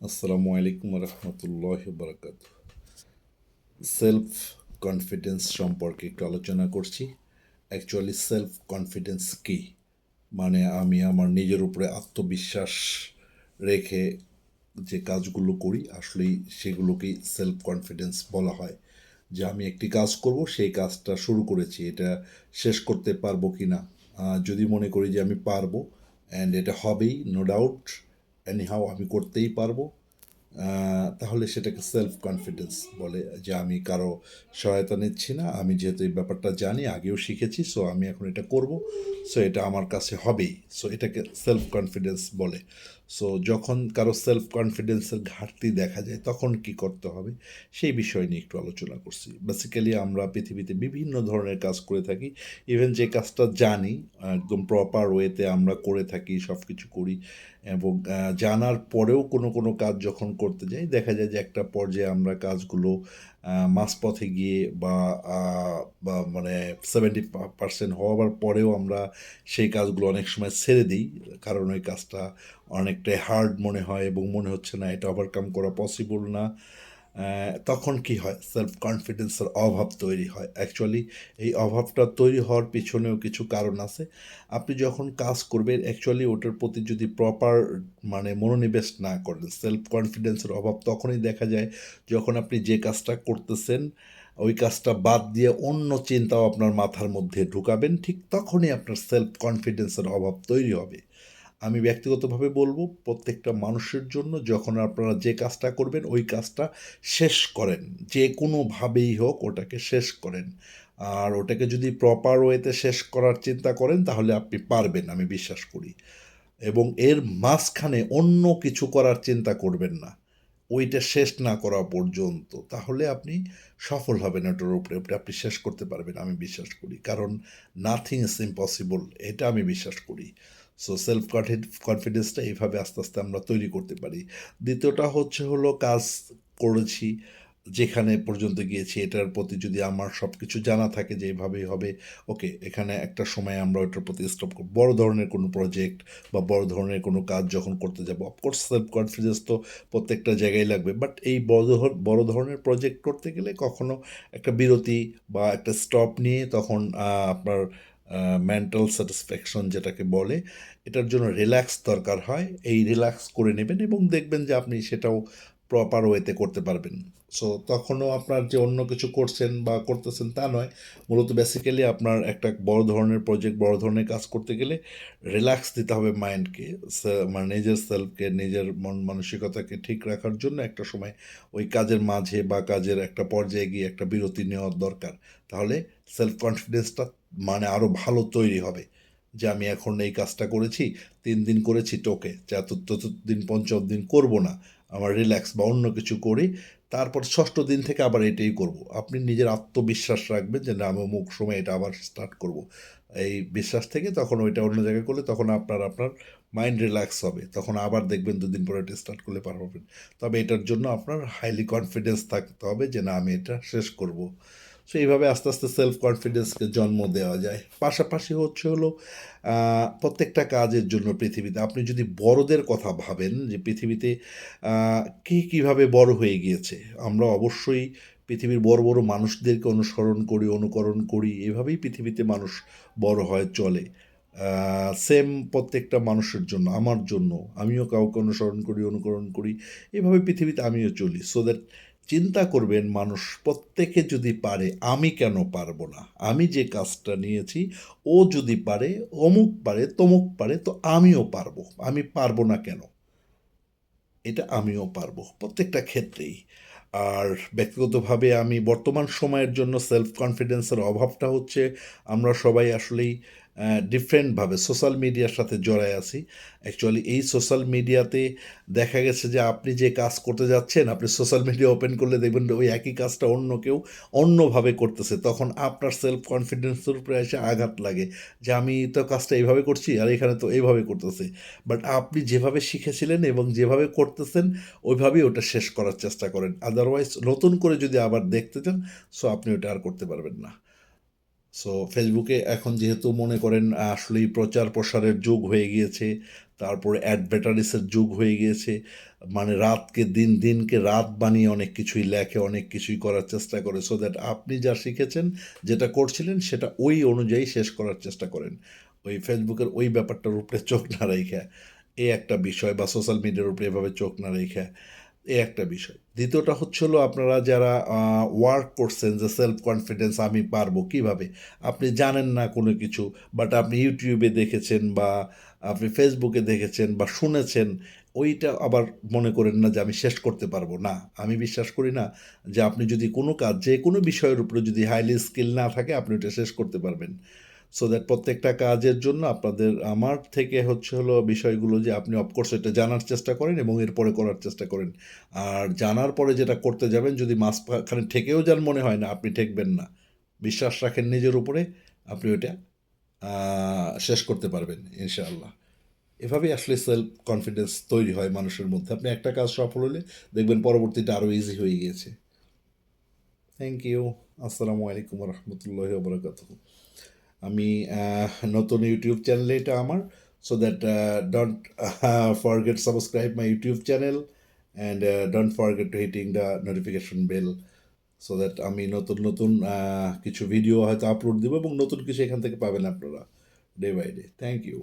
আসসালামু আলাইকুম রহমতুল্লাহ বারাকাত। Self confidence সম্পর্কে একটু আলোচনা করছি। অ্যাকচুয়ালি সেলফ কনফিডেন্স কী, মানে আমি আমার নিজের উপরে আত্মবিশ্বাস রেখে যে কাজগুলো করি আসলেই সেগুলোকেই সেলফ কনফিডেন্স বলা হয়। যে আমি একটি কাজ করব, সেই কাজটা শুরু করেছি, এটা শেষ করতে পারবো কি না। যদি মনে করি যে আমি পারবো অ্যান্ড এটা হবেই, নো ডাউট, এনিহাও আমি করতেই পারবো, তাহলে সেটাকে সেলফ কনফিডেন্স বলে। যে আমি কারো সহায়তা নিচ্ছি না, আমি যেহেতু এই ব্যাপারটা জানি, আগেও শিখেছি, সো আমি এখন এটা করব, সো এটা আমার কাছে হবেই, সো এটাকে সেলফ কনফিডেন্স বলে। সো যখন কারো সেলফ কনফিডেন্সের ঘাটতি দেখা যায় তখন কি করতে হবে সেই বিষয় নিয়ে একটু আলোচনা করছি। বেসিক্যালি আমরা পৃথিবীতে বিভিন্ন ধরনের কাজ করে থাকি, ইভেন যে কাজটা জানি একদম প্রপার ওয়েতে আমরা করে থাকি, সব কিছু করি, এবং জানার পরেও কোনো কোনো কাজ যখন করতে যাই দেখা যায় যে একটা পর্যায়ে আমরা কাজগুলো মাঝপথে গিয়ে বা মানে 70% হওয়ার পরেও আমরা সেই কাজগুলো অনেক সময় ছেড়ে দিই, কারণ ওই কাজটা অনেকটাই হার্ড মনে হয় এবং মনে হচ্ছে না এটা ওভারকাম করা পসিবল না। তখন কি হয়, সেলফ কনফিডেন্সের অভাব তৈরি হয়। অ্যাকচুয়ালি এই অভাবটা তৈরি হওয়ার পিছনেও কিছু কারণ আছে। আপনি যখন কাজ করবেন অ্যাকচুয়ালি ওটার প্রতি যদি প্রপার মানে মনোনিবেশ না করেন, সেলফ কনফিডেন্সের অভাব তখনই দেখা যায় যখন আপনি যে কাজটা করতেছেন ওই কাজটা বাদ দিয়ে অন্য চিন্তাও আপনার মাথার মধ্যে ঢুকাবেন, ঠিক তখনই আপনার সেলফ কনফিডেন্সের অভাব তৈরি হবে। আমি ব্যক্তিগতভাবে বলবো প্রত্যেকটা মানুষের জন্য যখন আপনারা যে কাজটা করবেন ওই কাজটা শেষ করেন, যে কোনোভাবেই হোক ওটাকে শেষ করেন। আর ওটাকে যদি প্রপার ওয়েতে শেষ করার চিন্তা করেন তাহলে আপনি পারবেন, আমি বিশ্বাস করি। এবং এর মাঝখানে অন্য কিছু করার চিন্তা করবেন না ওইটা শেষ না করা পর্যন্ত, তাহলে আপনি সফল হবেন ওটার উপরে, ওটা আপনি শেষ করতে পারবেন আমি বিশ্বাস করি। কারণ নাথিং ইজ ইম্পসিবল, এটা আমি বিশ্বাস করি। সো সেলফ কনফিডেন্সটা এইভাবে আস্তে আস্তে আমরা তৈরি করতে পারি। দ্বিতীয়টা হলো কাজ করেছি, যেখানে পর্যন্ত গিয়েছি এটার প্রতি যদি আমার সব কিছু জানা থাকে যে এভাবেই হবে, ওকে, এখানে একটা সময় আমরা ওইটার প্রতি স্টপ করব। বড় ধরনের কোনো প্রজেক্ট বা বড় ধরনের কোনো কাজ যখন করতে যাব, অফকোর্স সেলফ কনফিডেন্স তো প্রত্যেকটা জায়গায় লাগবে, বাট এই বড় ধরনের প্রজেক্ট করতে গেলে কখনো একটা বিরতি বা একটা স্টপ নিয়ে তখন আপনার মেন্টাল স্যাটিসফ্যাকশন যেটাকে বলে, এটার জন্য রিল্যাক্স দরকার হয়। এই রিল্যাক্স করে নেবেন এবং দেখবেন যে আপনি সেটাও প্রপার ওয়েতে করতে পারবেন। সো তখনও আপনার যে অন্য কিছু করছেন বা করতেছেন তা নয়, মূলত বেসিক্যালি আপনার একটা বড় ধরনের প্রজেক্ট, বড় ধরনের কাজ করতে গেলে রিল্যাক্স দিতে হবে মাইন্ডকে, মানে নিজের সেলফকে, নিজের মন মানসিকতাকে ঠিক রাখার জন্য একটা সময় ওই কাজের মাঝে বা কাজের একটা পর্যায়ে গিয়ে একটা বিরতি নেওয়ার দরকার। তাহলে সেলফ কনফিডেন্সটা মানে আরও ভালো তৈরি হবে। যে আমি এখন এই কাজটা করেছি, 3 দিন করেছি, টোকে চতুর্থ দিন পঞ্চম দিন করবো না, আমার রিল্যাক্স বা অন্য কিছু করি, তারপর ষষ্ঠ দিন থেকে আবার এটাই করব। আপনি নিজের আত্মবিশ্বাস রাখবেন যে না আমি অমুক সময় এটা আবার স্টার্ট করব। এই বিশ্বাস থেকে তখন ওইটা অন্য জায়গায় করলে তখন আপনার মাইন্ড রিল্যাক্স হবে, তখন আবার দেখবেন 2 দিন পরে এটা স্টার্ট করলে পারবেন। তবে এটার জন্য আপনার হাইলি কনফিডেন্স থাকতে হবে যে না আমি এটা শেষ করব। সো এইভাবে আস্তে আস্তে সেলফ কনফিডেন্সকে জন্ম দেওয়া যায়। পাশাপাশি প্রত্যেকটা কাজের জন্য পৃথিবীতে আপনি যদি বড়দের কথা ভাবেন যে পৃথিবীতে কে কীভাবে বড় হয়ে গিয়েছে, আমরা অবশ্যই পৃথিবীর বড় বড় মানুষদেরকে অনুসরণ করি, অনুকরণ করি, এভাবেই পৃথিবীতে মানুষ বড় হয়, চলে। সেম প্রত্যেকটা মানুষের জন্য, আমার জন্য, আমিও কাউকে অনুসরণ করি, অনুকরণ করি, এভাবে পৃথিবীতে আমিও চলি। সো দ্যাট চিন্তা করবেন মানুষ প্রত্যেকে যদি পারে আমি কেন পারবো না, আমি যে কাজটা নিয়েছি ও যদি পারে, অমুক পারে, তমুক পারে, তো আমিও পারবো, আমি পারবো না কেন, এটা আমিও পারবো প্রত্যেকটা ক্ষেত্রেই। আর ব্যক্তিগতভাবে আমি বর্তমান সময়ের জন্য সেলফ কনফিডেন্সের অভাবটা হচ্ছে আমরা সবাই আসলেই ডিফারেন্টভাবে সোশ্যাল মিডিয়ার সাথে জড়ায় আছি। অ্যাকচুয়ালি এই সোশ্যাল মিডিয়াতে দেখা গেছে যে আপনি যে কাজ করতে যাচ্ছেন আপনি সোশ্যাল মিডিয়া ওপেন করলে দেখবেন ওই একই কাজটা অন্য কেউ অন্যভাবে করতেছে, তখন আপনার সেলফ কনফিডেন্সের উপরে এসে আঘাত লাগে যে আমি তো কাজটা এইভাবে করছি আর এখানে তো এইভাবে করতেছে। বাট আপনি যেভাবে শিখেছিলেন এবং যেভাবে করতেছেন ওইভাবেই ওটা শেষ করার চেষ্টা করেন, আদারওয়াইজ নতুন করে যদি আবার দেখতে চান, সো আপনি ওটা আর করতে পারবেন না। সো ফেসবুকে এখন যেহেতু মনে করেন আসলেই প্রচার প্রসারের যুগ হয়ে গিয়েছে, তারপরে অ্যাডভার্টাইজের যুগ হয়ে গিয়েছে, মানে রাতকে দিন, দিনকে রাত বানিয়ে অনেক কিছুই লেখে, অনেক কিছুই করার চেষ্টা করে, সো দ্যাট আপনি যা শিখেছেন, যেটা করছিলেন সেটা ওই অনুযায়ী শেষ করার চেষ্টা করেন। ওই ফেসবুকের ওই ব্যাপারটার উপরে চোখ না রেখে, এই একটা বিষয়, বা সোশ্যাল মিডিয়ার উপরে এভাবে চোখ না রেখে, এই একটা বিষয়। দ্বিতীয়টা হচ্ছে হলো, আপনারা যারা ওয়ার্ক করছেন যে সেলফ কনফিডেন্স আমি পারবো কিভাবে, আপনি জানেন না কোনো কিছু, বাট আপনি ইউটিউবে দেখেছেন বা আপনি ফেসবুকে দেখেছেন বা শুনেছেন, ওইটা আবার মনে করেন না যে আমি শেষ করতে পারবো না। আমি বিশ্বাস করি না যে আপনি যদি কোনো কাজ, যে কোনো বিষয়ের উপরে যদি হাইলি স্কিল না থাকে, আপনি ওটা শেষ করতে পারবেন। সো দ্যাট প্রত্যেকটা কাজের জন্য আপনাদের আমার থেকে হচ্ছে হলো বিষয়গুলো, যে আপনি অফকোর্স এটা জানার চেষ্টা করেন এবং এরপরে করার চেষ্টা করেন। আর জানার পরে যেটা করতে যাবেন, যদি মাঝখানে ঠেকেও যান, মনে হয় না আপনি ঠেকবেন না, বিশ্বাস রাখেন নিজের উপরে, আপনি ওইটা শেষ করতে পারবেন ইনশাআল্লাহ। এভাবেই আসলে সেলফ কনফিডেন্স তৈরি হয় মানুষের মধ্যে। আপনি একটা কাজ সফল হলে দেখবেন পরবর্তীটা আরও ইজি হয়ে গিয়েছে। Thank you. আসসালামু আলাইকুম রহমতুল্লাহ বরকাত। আমি নতুন ইউটিউব চ্যানেল এটা আমার, so that don't forget subscribe my YouTube channel, and don't forget to hitting the notification bell, so that আমি নতুন নতুন কিছু ভিডিও হয়তো আপলোড দেবো এবং নতুন কিছু এখান থেকে পাবেন আপনারা day by day. Thank you.